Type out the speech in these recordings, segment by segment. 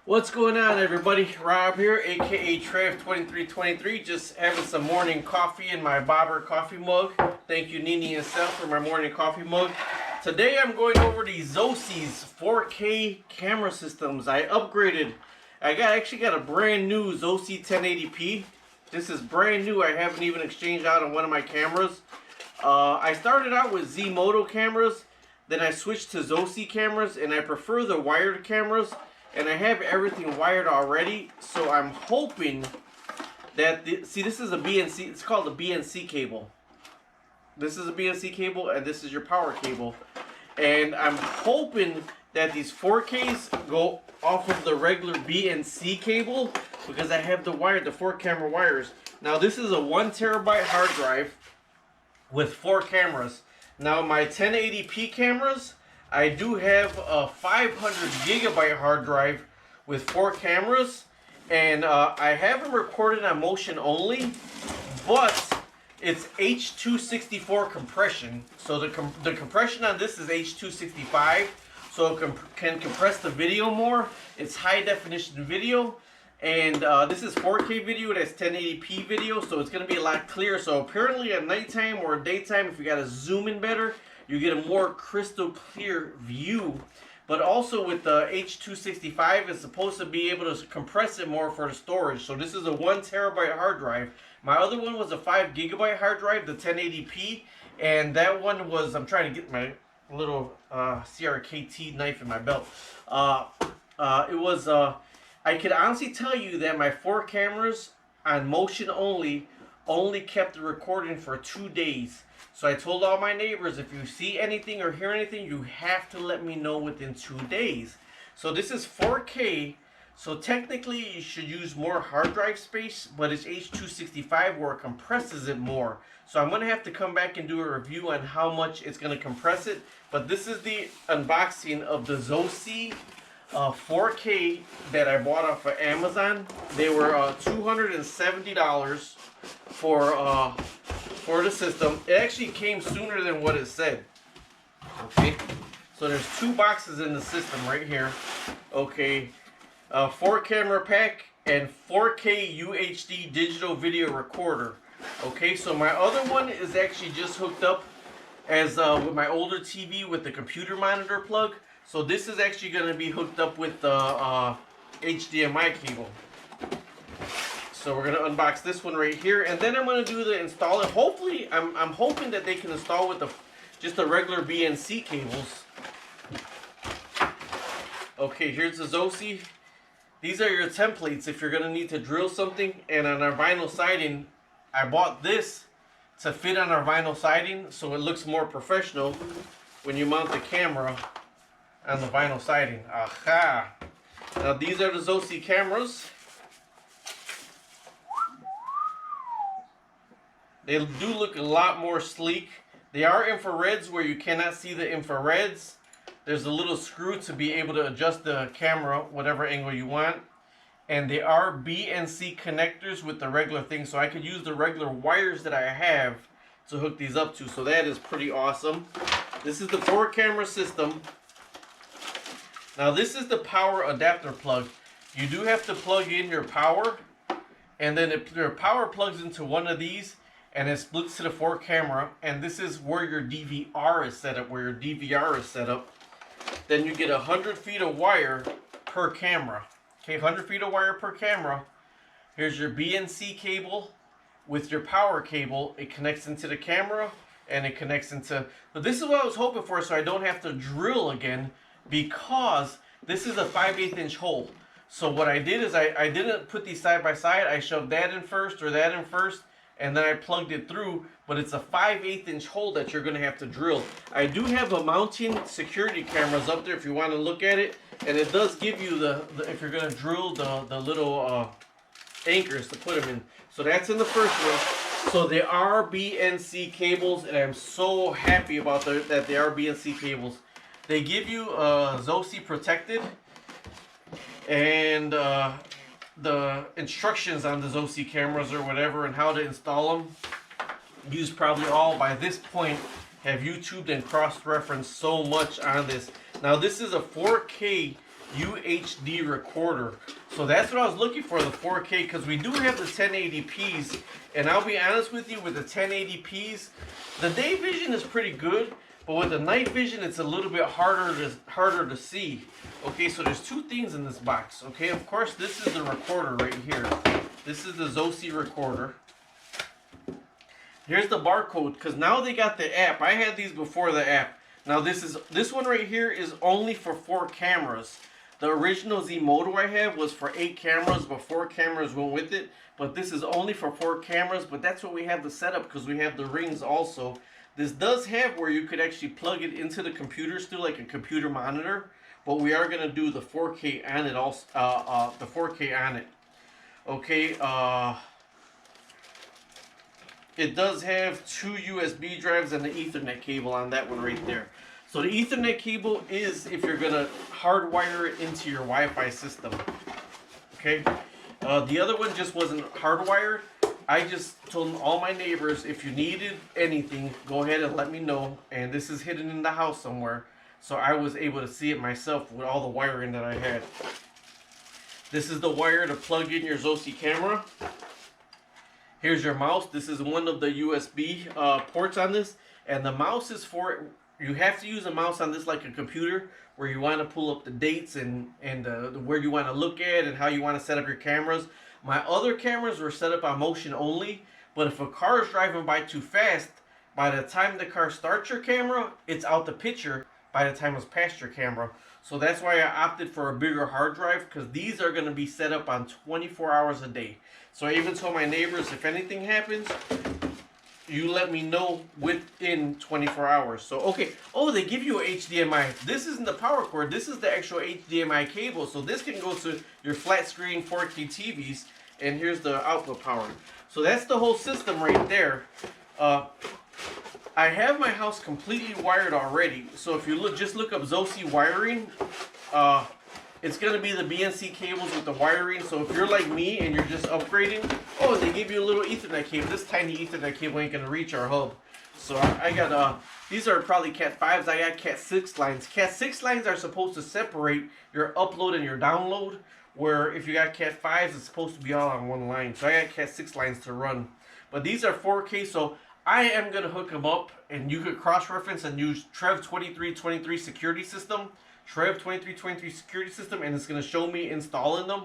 What's going on, everybody? Rob here, a.k.a. Trev2323, just having some morning coffee in my Bobber coffee mug. Thank you, Nini and Seth, for my morning coffee mug. Today I'm going over the Zosi's 4K camera systems. I upgraded. I actually got a brand new Zosi 1080p. This is brand new. I haven't even exchanged out on one of my cameras. I started out with Z Moto cameras, then I switched to Zosi cameras, and I prefer the wired cameras. And I have everything wired already, so I'm hoping that see, this is a BNC. It's called a BNC cable. This is a BNC cable, and this is your power cable. And I'm hoping that these 4Ks go off of the regular BNC cable because I have the 4-camera wires. Now this is a 1 terabyte hard drive with 4 cameras. Now my 1080p cameras, I do have a 500 gigabyte hard drive with 4 cameras, and I have them recorded on motion only, but it's H.264 compression. So the compression on this is H.265, so it can compress the video more. It's high definition video, and this is 4K video. That's 1080p video, so it's going to be a lot clearer. So apparently at nighttime or daytime, if you got to zoom in better, you get a more crystal clear view. But also with the H.265, it's supposed to be able to compress it more for the storage. So this is a 1 terabyte hard drive. My other one was a 5 gigabyte hard drive, the 1080p. And that one was, I'm trying to get my little CRKT knife in my belt. I could honestly tell you that my 4 cameras on motion only kept the recording for 2 days. So I told all my neighbors, if you see anything or hear anything, you have to let me know within 2 days. So this is 4K, so technically you should use more hard drive space, but it's H.265 where it compresses it more. So I'm going to have to come back and do a review on how much it's going to compress it. But this is the unboxing of the Zosi 4K that I bought off of Amazon. They were $270 for the system. It actually came sooner than what it said. Okay, so there's 2 boxes in the system right here. Okay, 4 camera pack and 4K UHD digital video recorder. Okay, so my other one is actually just hooked up as with my older TV with the computer monitor plug. So this is actually going to be hooked up with the HDMI cable. So we're going to unbox this one right here, and then I'm going to do the install it. Hopefully, I'm hoping that they can install with just the regular BNC cables. Okay, here's the Zosi. These are your templates if you're going to need to drill something. And on our vinyl siding, I bought this to fit on our vinyl siding so it looks more professional when you mount the camera on the vinyl siding. Aha! Now these are the Zosi cameras. They do look a lot more sleek. They are infrareds where you cannot see the infrareds. There's a little screw to be able to adjust the camera whatever angle you want. And they are BNC connectors with the regular thing. So I could use the regular wires that I have to hook these up to. So that is pretty awesome. This is the 4 camera system. Now this is the power adapter plug. You do have to plug in your power. And then your power plugs into one of these, and it splits to the 4 camera, and this is where your DVR is set up, Then you get 100 feet of wire per camera. Okay, 100 feet of wire per camera. Here's your BNC cable with your power cable. It connects into the camera, and it connects into... But this is what I was hoping for, so I don't have to drill again, because this is a 5/8 inch hole. So what I did is I didn't put these side by side. I shoved that in first or that in first, and then I plugged it through, but it's a 5/8 inch hole that you're going to have to drill. I do have a mounting security cameras up there if you want to look at it, and it does give you the if you're going to drill the little anchors to put them in. So that's in the first one. So they are BNC cables, and I'm so happy about that they are BNC cables. They give you Zosi protected, and the instructions on the Zosi cameras or whatever and how to install them. You probably all by this point have YouTubed and cross-referenced so much on this. Now this is a 4K UHD recorder. So that's what I was looking for, the 4K, because we do have the 1080p's, and I'll be honest with you, with the 1080p's, the day vision is pretty good, but with the night vision, it's a little bit harder to see. Okay, so there's two things in this box. Okay, of course, this is the recorder right here. This is the Zosi recorder. Here's the barcode, because now they got the app. I had these before the app. Now this one right here is only for 4 cameras. The original Z Moto I have was for 8 cameras, but 4 cameras went with it. But this is only for 4 cameras, but that's what we have the setup, because we have the rings also. This does have where you could actually plug it into the computer still, like a computer monitor. But we are going to do the 4K on it also, the 4K on it. Okay, it does have 2 USB drives and an Ethernet cable on that one right there. So the Ethernet cable is if you're going to hardwire it into your Wi-Fi system. Okay. The other one just wasn't hardwired. I just told all my neighbors, if you needed anything, go ahead and let me know. And this is hidden in the house somewhere. So I was able to see it myself with all the wiring that I had. This is the wire to plug in your Zosi camera. Here's your mouse. This is one of the USB ports on this. And the mouse is for, you have to use a mouse on this like a computer, where you want to pull up the dates and where you want to look at and how you want to set up your cameras. My other cameras were set up on motion only, but if a car is driving by too fast, by the time the car starts your camera, it's out the picture by the time it's past your camera. So that's why I opted for a bigger hard drive, because these are going to be set up on 24 hours a day. So I even told my neighbors, if anything happens, you let me know within 24 hours. So, okay. Oh, they give you a HDMI. This isn't the power cord. This is the actual HDMI cable. So this can go to your flat screen 4K TVs. And here's the output power. So that's the whole system right there. I have my house completely wired already. So if you just look up Zosi wiring, it's going to be the Bnc cables with the wiring. So if you're like me and you're just upgrading, oh, they give you a little Ethernet cable. This tiny Ethernet cable ain't going to reach our hub. So I got, these are probably Cat 5s. I got Cat 6 lines. Cat 6 lines are supposed to separate your upload and your download, where if you got Cat 5s, it's supposed to be all on one line. So I got Cat 6 lines to run. But these are 4K, so I am going to hook them up, and you could cross-reference and use Trev 2323 security system. Trev 2323 security system, and it's going to show me installing them.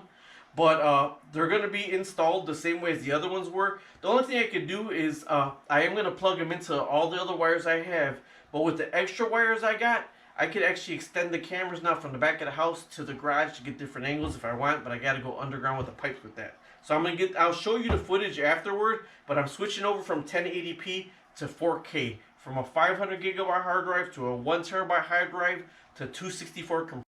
But they're going to be installed the same way as the other ones were. The only thing I could do is I am going to plug them into all the other wires I have. But with the extra wires I got, I could actually extend the cameras now from the back of the house to the garage to get different angles if I want. But I got to go underground with the pipes with that. So I'll show you the footage afterward. But I'm switching over from 1080p to 4K. From a 500 gigabyte hard drive to a 1 terabyte hard drive to 264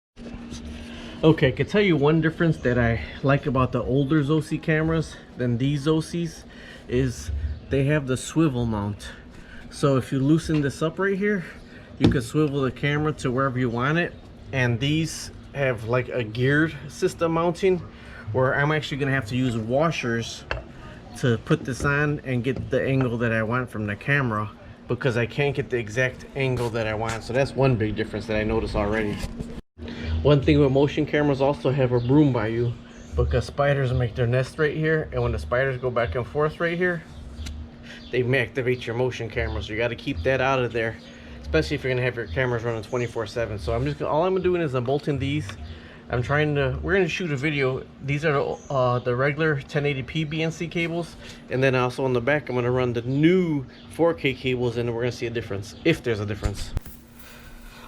Okay, I can tell you one difference that I like about the older Zosi cameras than these Zosis is they have the swivel mount. So if you loosen this up right here, you can swivel the camera to wherever you want it. And these have like a geared system mounting, where I'm actually going to have to use washers to put this on and get the angle that I want from the camera, because I can't get the exact angle that I want. So that's one big difference that I noticed already. One thing with motion cameras, also have a broom by you, because spiders make their nest right here, and when the spiders go back and forth right here, they may activate your motion camera. So you got to keep that out of there, especially if you're gonna have your cameras running 24/7. So all I'm doing is I'm bolting these. we're gonna shoot a video. These are the regular 1080p Bnc cables, and then also on the back I'm gonna run the new 4K cables, and we're gonna see a difference, if there's a difference.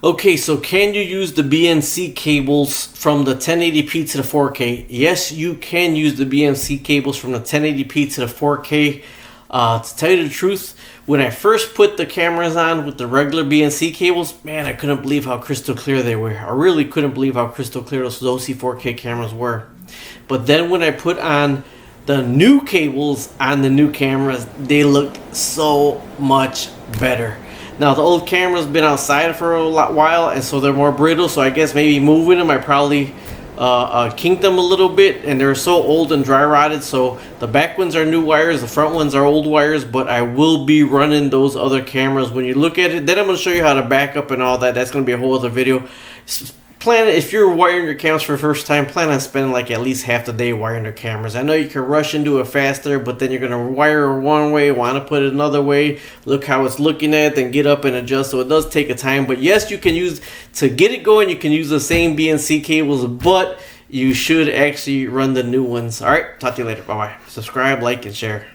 Okay, so can you use the Bnc cables from the 1080p to the 4K? Yes, you can use the Bnc cables from the 1080p to the 4K. To tell you the truth, when I first put the cameras on with the regular Bnc cables, man, I couldn't believe how crystal clear they were. I really couldn't believe how crystal clear those Zosi 4K cameras were. But then when I put on the new cables on the new cameras, they looked so much better. Now, the old camera's been outside for a while, and so they're more brittle, so I guess maybe moving them, I probably kinked them a little bit, and they're so old and dry rotted. So the back ones are new wires, the front ones are old wires, but I will be running those other cameras when you look at it. Then I'm going to show you how to back up and all that. That's going to be a whole other video. if you're wiring your cameras for the first time, plan on spending like at least half the day wiring your cameras. I know you can rush into it faster, but then you're gonna wire one way, want to put it another way, look how it's looking at, then get up and adjust. So it does take a time, but yes, you can use, to get it going, you can use the same BNC cables, but you should actually run the new ones. All right, talk to you later. Bye bye. Subscribe, like, and share.